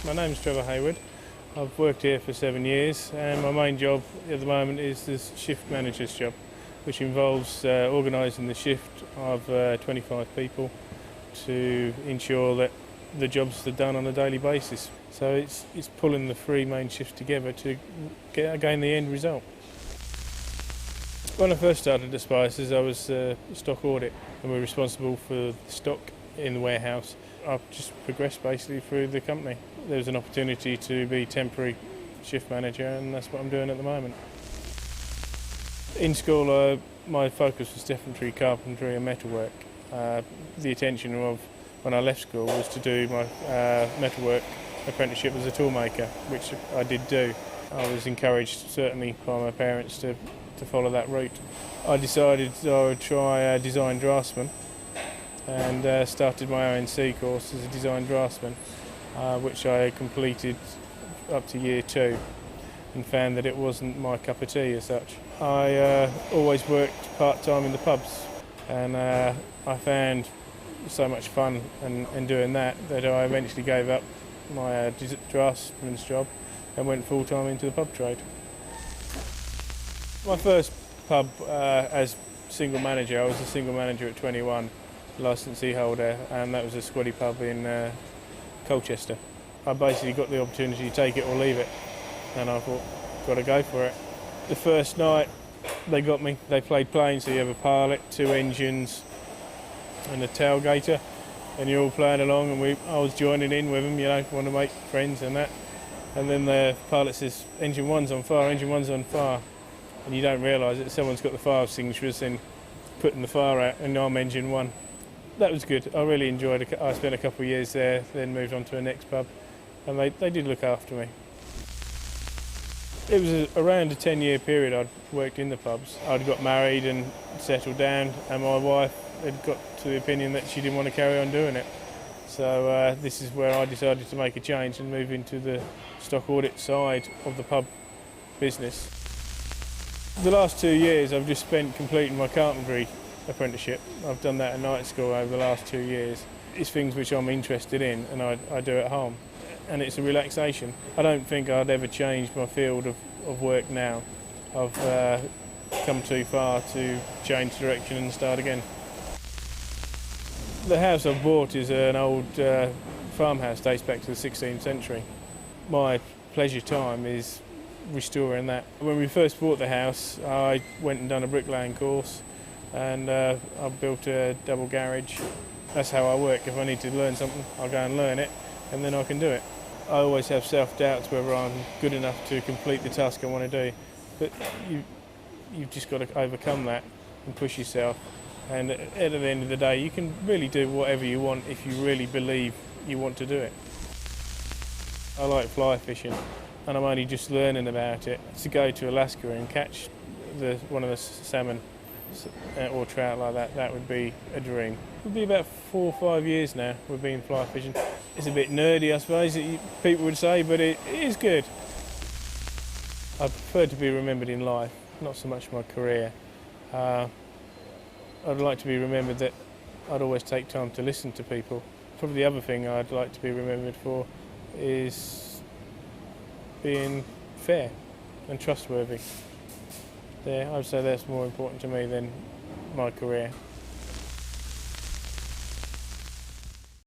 My name's Trevor. I've worked here for 7 years and my main job at the moment is the shift manager's job, which involves organising the shift of 25 people to ensure that the jobs are done on a daily basis. So it's pulling the three main shifts together to gain the end result. When I first started at Spices, I was stock audit and we're responsible for the stock in the warehouse. I've just progressed basically through the company. There was an opportunity to be temporary shift manager and that's what I'm doing at the moment. In school, my focus was definitely carpentry and metalwork. The intention of when I left school was to do my metalwork apprenticeship as a toolmaker, which I did do. I was encouraged certainly by my parents to follow that route. I decided I would try design draftsman and started my ONC course as a design draftsman, which I completed up to year 2 and found that it wasn't my cup of tea as such. I always worked part-time in the pubs and I found so much fun in doing that I eventually gave up my draftsman's job and went full-time into the pub trade. My first pub as single manager, I was a single manager at 21, licensee holder, and that was a squatty pub in Colchester. I basically got the opportunity to take it or leave it, and I thought, got to go for it. The first night they got me. They played planes, so you have a pilot, 2 engines and a tailgater, and you're all playing along, and I was joining in with them, want to make friends and that. And then the pilot says, engine 1's on fire, engine 1's on fire. And you don't realise that someone's got the fire extinguishers and putting the fire out, and I'm engine 1. That was good. I really enjoyed it. I spent a couple of years there, then moved on to the next pub, and they did look after me. It was around a 10-year period I'd worked in the pubs. I'd got married and settled down, and my wife had got to the opinion that she didn't want to carry on doing it. So this is where I decided to make a change and move into the stock audit side of the pub business. The last 2 years I've just spent completing my carpentry apprenticeship. I've done that at night school over the last 2 years. It's things which I'm interested in and I do at home. And it's a relaxation. I don't think I'd ever change my field of work now. I've come too far to change direction and start again. The house I've bought is an old farmhouse, dates back to the 16th century. My pleasure time is restoring that. When we first bought the house, I went and done a bricklaying course and I built a double garage. That's how I work. If I need to learn something, I'll go and learn it and then I can do it. I always have self-doubts whether I'm good enough to complete the task I want to do, but you've just got to overcome that and push yourself. And at the end of the day, you can really do whatever you want if you really believe you want to do it. I like fly fishing, and I'm only just learning about it. To go to Alaska and catch one of the salmon or trout like that would be a dream. It would be about 4 or 5 years now we've been fly fishing. It's a bit nerdy, I suppose, people would say, but it is good. I prefer to be remembered in life, not so much my career. I'd like to be remembered that I'd always take time to listen to people. Probably the other thing I'd like to be remembered for is being fair and trustworthy. I'd say that's more important to me than my career.